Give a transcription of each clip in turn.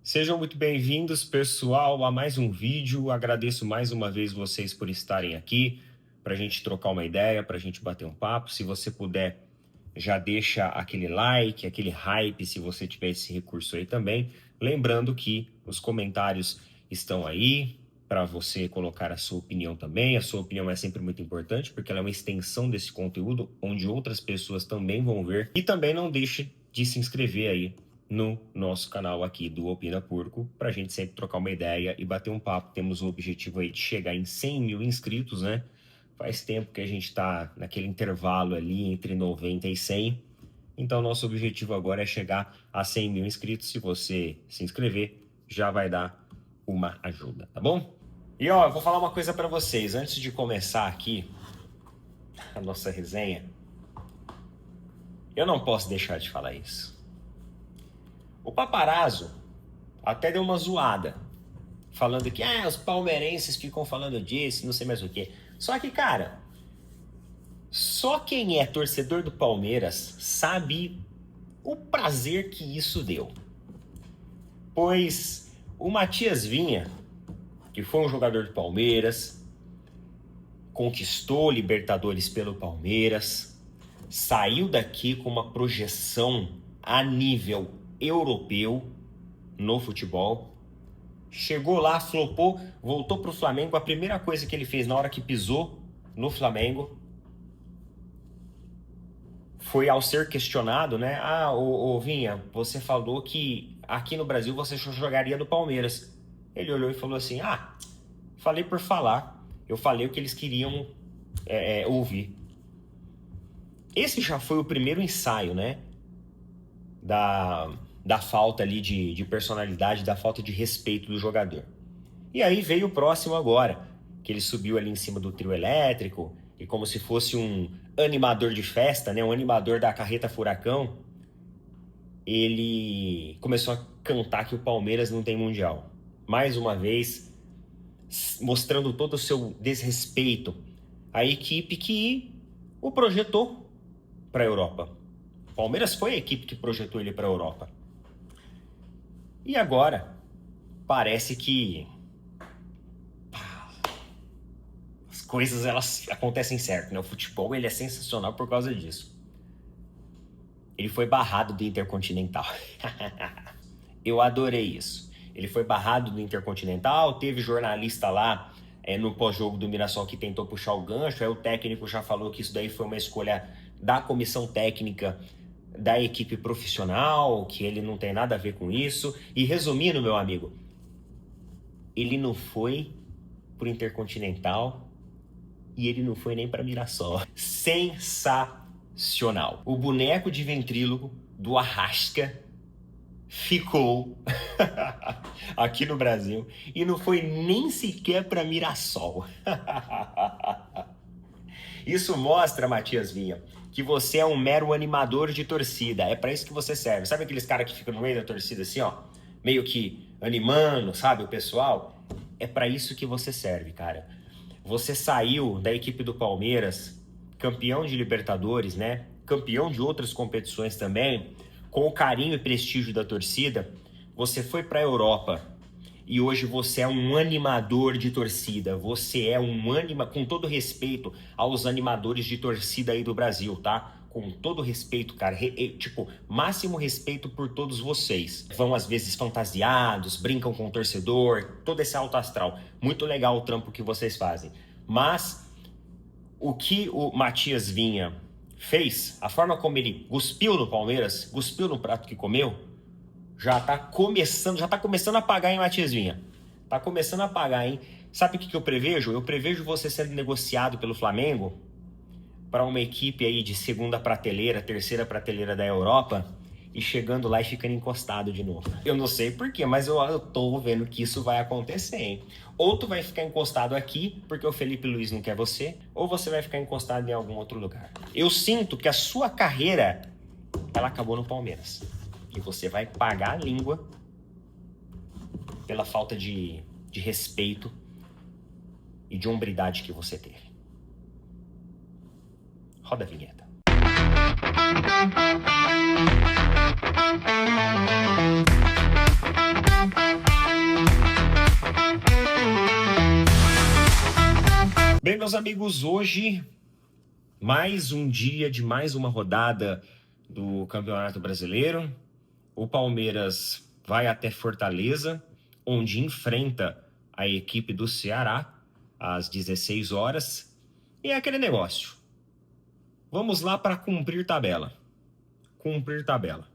Sejam muito bem-vindos, pessoal, a mais um vídeo. Agradeço mais uma vez vocês por estarem aqui, para a gente trocar uma ideia, para a gente bater um papo. Se você puder, já deixa aquele like, aquele hype, se você tiver esse recurso aí também. Lembrando que os comentários estão aí para você colocar a sua opinião também. A sua opinião é sempre muito importante, porque ela é uma extensão desse conteúdo, onde outras pessoas também vão ver. E também não deixe de se inscrever aí no nosso canal aqui do Opina Porco, para a gente sempre trocar uma ideia e bater um papo. Temos o objetivo aí de chegar em 100 mil inscritos, né? Faz tempo que a gente está naquele intervalo ali entre 90 e 100. Então, nosso objetivo agora é chegar a 100 mil inscritos. Se você se inscrever, já vai dar uma ajuda, tá bom? E ó, eu vou falar uma coisa para vocês. Antes de começar aqui a nossa resenha, eu não posso deixar de falar isso. O Paparazzo até deu uma zoada, falando que os palmeirenses ficam falando disso, não sei mais o quê. Só que, cara, só quem é torcedor do Palmeiras sabe o prazer que isso deu. Pois o Matias Vinha, que foi um jogador do Palmeiras, conquistou Libertadores pelo Palmeiras, saiu daqui com uma projeção a nível europeu no futebol, chegou lá, flopou, voltou pro Flamengo. A primeira coisa que ele fez na hora que pisou no Flamengo foi, ao ser questionado, né? Ô Vinha, você falou que aqui no Brasil você jogaria do Palmeiras. Ele olhou e falou assim, falei por falar, eu falei o que eles queriam ouvir. Esse já foi o primeiro ensaio, né? Da falta ali de personalidade, da falta de respeito do jogador. E aí veio o próximo agora, que ele subiu ali em cima do trio elétrico, e como se fosse um animador de festa, né, um animador da carreta furacão, ele começou a cantar que o Palmeiras não tem mundial. Mais uma vez, mostrando todo o seu desrespeito à equipe que o projetou para a Europa. O Palmeiras foi a equipe que projetou ele para a Europa. E agora, parece que as coisas elas acontecem certo, né? O futebol ele é sensacional por causa disso. Ele foi barrado do Intercontinental. Eu adorei isso. Ele foi barrado do Intercontinental, teve jornalista lá no pós-jogo do Mirassol que tentou puxar o gancho, aí o técnico já falou que isso daí foi uma escolha da comissão técnica da equipe profissional, que ele não tem nada a ver com isso. E resumindo, meu amigo, ele não foi pro Intercontinental e ele não foi nem para Mirassol. Sensacional. O boneco de ventríloco do Arrasca ficou aqui no Brasil e não foi nem sequer para Mirassol. Isso mostra, Matias Vinha, que você é um mero animador de torcida. É para isso que você serve. Sabe aqueles caras que ficam no meio da torcida assim, ó, meio que animando, sabe, o pessoal? É para isso que você serve, cara. Você saiu da equipe do Palmeiras, campeão de Libertadores, né? Campeão de outras competições também, com o carinho e prestígio da torcida. Você foi para a Europa e hoje você é um animador de torcida. Você é com todo respeito aos animadores de torcida aí do Brasil, tá? Com todo respeito, cara, máximo respeito por todos vocês. Vão às vezes fantasiados, brincam com o torcedor, todo esse alto astral. Muito legal o trampo que vocês fazem. Mas o que o Matias Vinha fez, a forma como ele cuspiu no Palmeiras, cuspiu no prato que comeu, já tá começando a pagar, hein, Matias Vinha? Tá começando a pagar, hein? Sabe o que eu prevejo? Eu prevejo você sendo negociado pelo Flamengo para uma equipe aí de segunda prateleira, terceira prateleira da Europa e chegando lá e ficando encostado de novo. Eu não sei porquê, mas eu tô vendo que isso vai acontecer, hein? Ou tu vai ficar encostado aqui porque o Felipe Luiz não quer você, ou você vai ficar encostado em algum outro lugar. Eu sinto que a sua carreira, ela acabou no Palmeiras. E você vai pagar a língua pela falta de respeito e de hombridade que você teve. Roda a vinheta. Bem, meus amigos, hoje mais um dia de mais uma rodada do Campeonato Brasileiro. O Palmeiras vai até Fortaleza, onde enfrenta a equipe do Ceará às 16 horas. E é aquele negócio. Vamos lá para cumprir tabela. Cumprir tabela.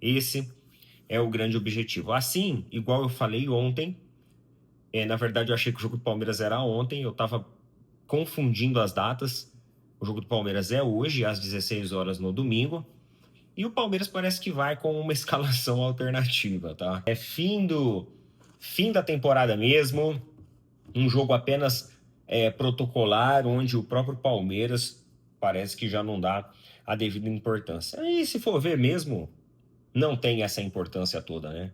Esse é o grande objetivo. Assim, igual eu falei ontem, na verdade eu achei que o jogo do Palmeiras era ontem, eu estava confundindo as datas. O jogo do Palmeiras é hoje, às 16 horas no domingo. E o Palmeiras parece que vai com uma escalação alternativa, tá? É fim da temporada mesmo. Um jogo apenas protocolar, onde o próprio Palmeiras parece que já não dá a devida importância. E se for ver mesmo, não tem essa importância toda, né?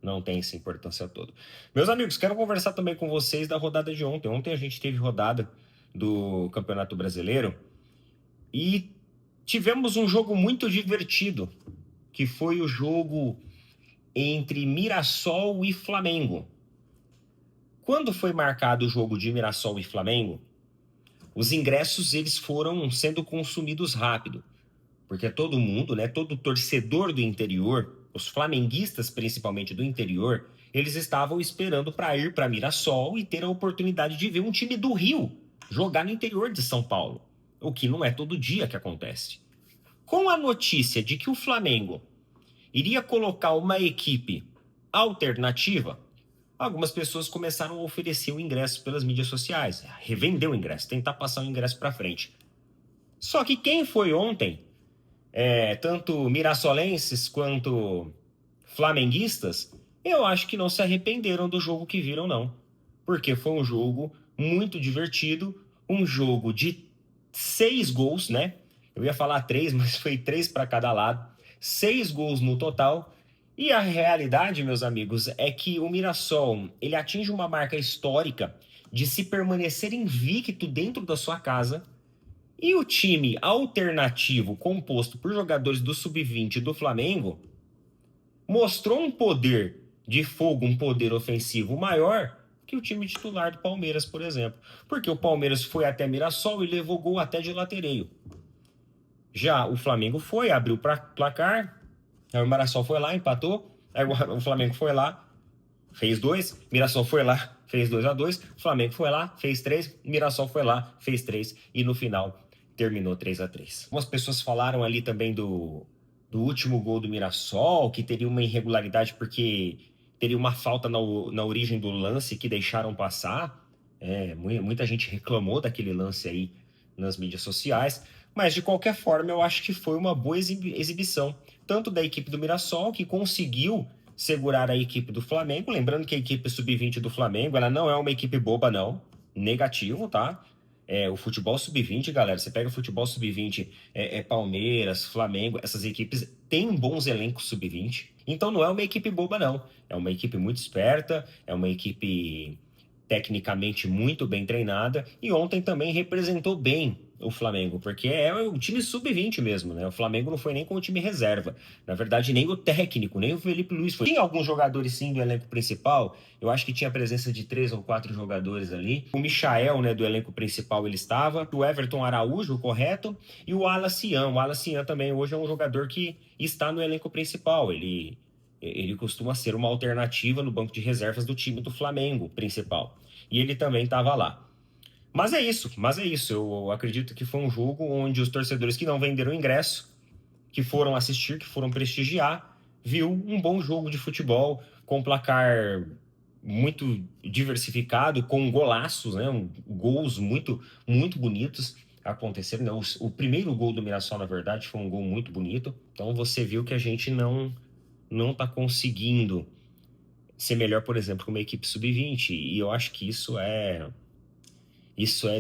Não tem essa importância toda. Meus amigos, quero conversar também com vocês da rodada de ontem. Ontem a gente teve rodada do Campeonato Brasileiro e tivemos um jogo muito divertido, que foi o jogo entre Mirassol e Flamengo. Quando foi marcado o jogo de Mirassol e Flamengo, os ingressos eles foram sendo consumidos rápido, porque todo mundo, né, todo torcedor do interior, os flamenguistas principalmente do interior, eles estavam esperando para ir para Mirassol e ter a oportunidade de ver um time do Rio jogar no interior de São Paulo, o que não é todo dia que acontece. Com a notícia de que o Flamengo iria colocar uma equipe alternativa, algumas pessoas começaram a oferecer o ingresso pelas mídias sociais, revender o ingresso, tentar passar o ingresso para frente. Só que quem foi ontem, tanto mirassolenses quanto flamenguistas, eu acho que não se arrependeram do jogo que viram, não. Porque foi um jogo muito divertido, um jogo de 6 gols, né? Eu ia falar 3, mas foi 3 para cada lado. 6 gols no total. E a realidade, meus amigos, é que o Mirassol, ele atinge uma marca histórica de se permanecer invicto dentro da sua casa. E o time alternativo, composto por jogadores do Sub-20 do Flamengo, mostrou um poder de fogo, um poder ofensivo maior que o time titular do Palmeiras, por exemplo. Porque o Palmeiras foi até Mirassol e levou gol até de latereio. Já o Flamengo foi, abriu placar, aí o Mirassol foi lá, empatou, aí o Flamengo foi lá, fez 2, Mirassol foi lá, fez 2-2, o Flamengo foi lá, fez 3, Mirassol foi lá, fez 3 e no final terminou 3-3. Algumas pessoas falaram ali também do último gol do Mirassol, que teria uma irregularidade porque teria uma falta na origem do lance que deixaram passar. Muita gente reclamou daquele lance aí nas mídias sociais, mas de qualquer forma eu acho que foi uma boa exibição, tanto da equipe do Mirassol, que conseguiu segurar a equipe do Flamengo, lembrando que a equipe sub-20 do Flamengo, ela não é uma equipe boba não, negativo, tá? O futebol sub-20, galera, você pega o futebol sub-20, Palmeiras, Flamengo, essas equipes têm bons elencos sub-20, então não é uma equipe boba não, é uma equipe muito esperta, é uma equipe tecnicamente muito bem treinada, e ontem também representou bem o Flamengo, porque é o time sub-20 mesmo, né? O Flamengo não foi nem com o time reserva. Na verdade, nem o técnico, nem o Felipe Luiz foi. Tinha alguns jogadores, sim, do elenco principal. Eu acho que tinha a presença de 3 ou 4 jogadores ali. O Michael, né, do elenco principal, ele estava. O Everton Araújo, correto. E o Alacian. O Alacian também hoje é um jogador que está no elenco principal. Ele costuma ser uma alternativa no banco de reservas do time do Flamengo principal. E ele também estava lá. Mas é isso. Eu acredito que foi um jogo onde os torcedores que não venderam ingresso, que foram assistir, que foram prestigiar, viu um bom jogo de futebol com um placar muito diversificado, com golaços, né? Gols muito, muito bonitos aconteceram. Né? O primeiro gol do Mirassol, na verdade, foi um gol muito bonito. Então você viu que a gente não está conseguindo ser melhor, por exemplo, que uma equipe sub-20. E eu acho que isso é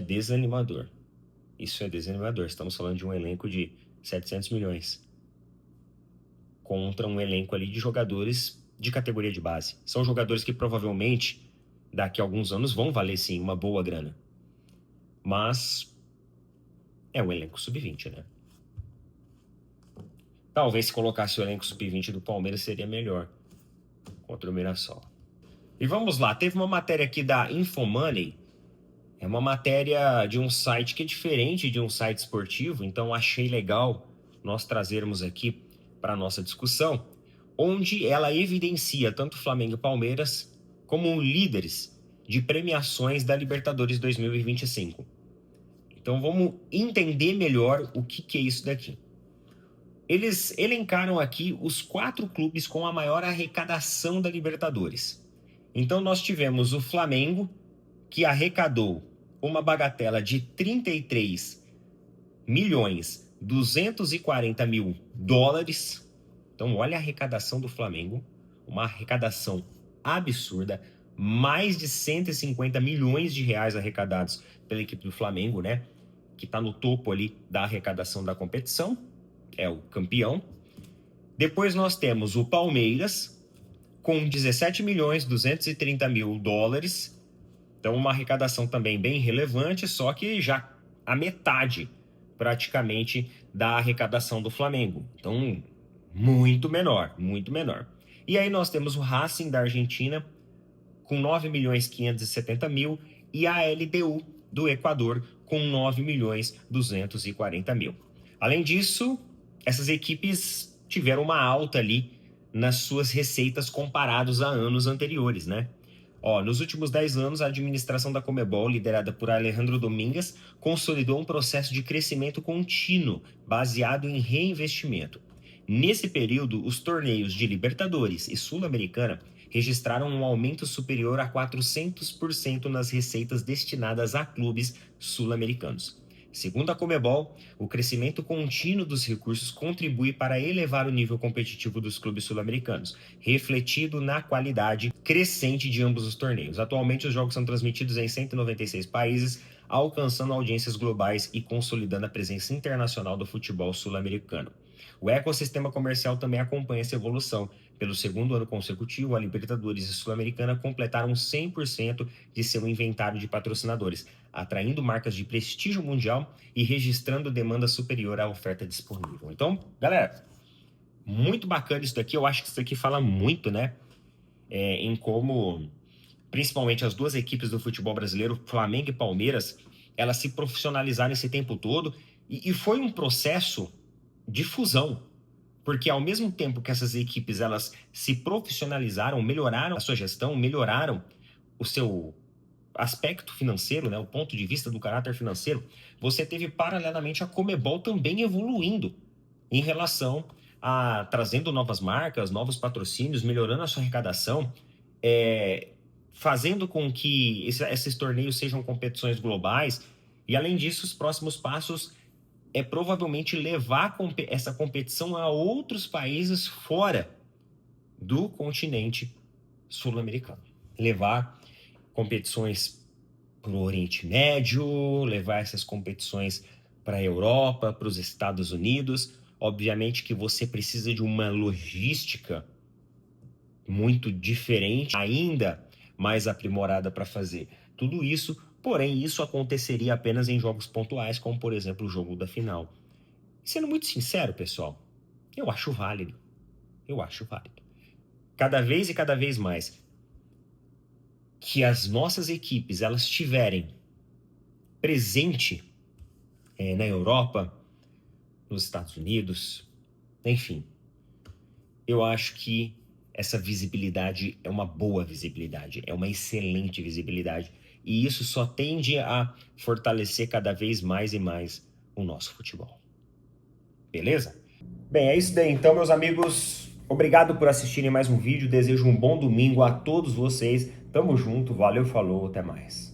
desanimador. Isso é desanimador. Estamos falando de um elenco de 700 milhões contra um elenco ali de jogadores de categoria de base. São jogadores que provavelmente daqui a alguns anos vão valer sim uma boa grana. Mas é um elenco sub-20, né? Talvez se colocasse o elenco sub-20 do Palmeiras seria melhor contra o Mirassol. E vamos lá, teve uma matéria aqui da Infomoney É uma matéria de um site que é diferente de um site esportivo, então achei legal nós trazermos aqui para a nossa discussão, onde ela evidencia tanto Flamengo e Palmeiras como líderes de premiações da Libertadores 2025. Então vamos entender melhor o que é isso daqui. Eles elencaram aqui os 4 clubes com a maior arrecadação da Libertadores. Então nós tivemos o Flamengo, que arrecadou uma bagatela de 33.240.000 dólares. Então olha a arrecadação do Flamengo, uma arrecadação absurda, mais de 150 milhões de reais arrecadados pela equipe do Flamengo, né? Que está no topo ali da arrecadação da competição, é o campeão. Depois nós temos o Palmeiras, com 17.230.000 dólares. Então uma arrecadação também bem relevante, só que já a metade praticamente da arrecadação do Flamengo. Então muito menor, muito menor. E aí nós temos o Racing da Argentina, com 9.570.000, e a LDU do Equador, com 9.240.000. Além disso, essas equipes tiveram uma alta ali nas suas receitas comparados a anos anteriores, né? Nos últimos 10 anos, a administração da Conmebol, liderada por Alejandro Domingues, consolidou um processo de crescimento contínuo, baseado em reinvestimento. Nesse período, os torneios de Libertadores e Sul-Americana registraram um aumento superior a 400% nas receitas destinadas a clubes sul-americanos. Segundo a Conmebol, o crescimento contínuo dos recursos contribui para elevar o nível competitivo dos clubes sul-americanos, refletido na qualidade crescente de ambos os torneios. Atualmente, os jogos são transmitidos em 196 países, alcançando audiências globais e consolidando a presença internacional do futebol sul-americano. O ecossistema comercial também acompanha essa evolução. Pelo segundo ano consecutivo, a Libertadores e Sul-Americana completaram 100% de seu inventário de patrocinadores, atraindo marcas de prestígio mundial e registrando demanda superior à oferta disponível. Então, galera, muito bacana isso daqui. Eu acho que isso daqui fala muito, né? Em como, principalmente as duas equipes do futebol brasileiro, Flamengo e Palmeiras, elas se profissionalizaram esse tempo todo e foi um processo de fusão, porque ao mesmo tempo que essas equipes elas se profissionalizaram, melhoraram a sua gestão, melhoraram o seu aspecto financeiro, né, o ponto de vista do caráter financeiro, você teve paralelamente a Conmebol também evoluindo em relação a trazendo novas marcas, novos patrocínios, melhorando a sua arrecadação, fazendo com que esses torneios sejam competições globais. E além disso, os próximos passos é provavelmente levar essa competição a outros países fora do continente sul-americano. Levar competições para o Oriente Médio, levar essas competições para a Europa, para os Estados Unidos. Obviamente que você precisa de uma logística muito diferente, ainda mais aprimorada para fazer tudo isso. Porém, isso aconteceria apenas em jogos pontuais, como, por exemplo, o jogo da final. Sendo muito sincero, pessoal, eu acho válido. Eu acho válido. Cada vez mais que as nossas equipes elas estiverem presente na Europa, nos Estados Unidos, enfim, eu acho que essa visibilidade é uma boa visibilidade, é uma excelente visibilidade. E isso só tende a fortalecer cada vez mais e mais o nosso futebol. Beleza? Bem, é isso daí então, meus amigos. Obrigado por assistirem mais um vídeo. Desejo um bom domingo a todos vocês. Tamo junto, valeu, falou, até mais.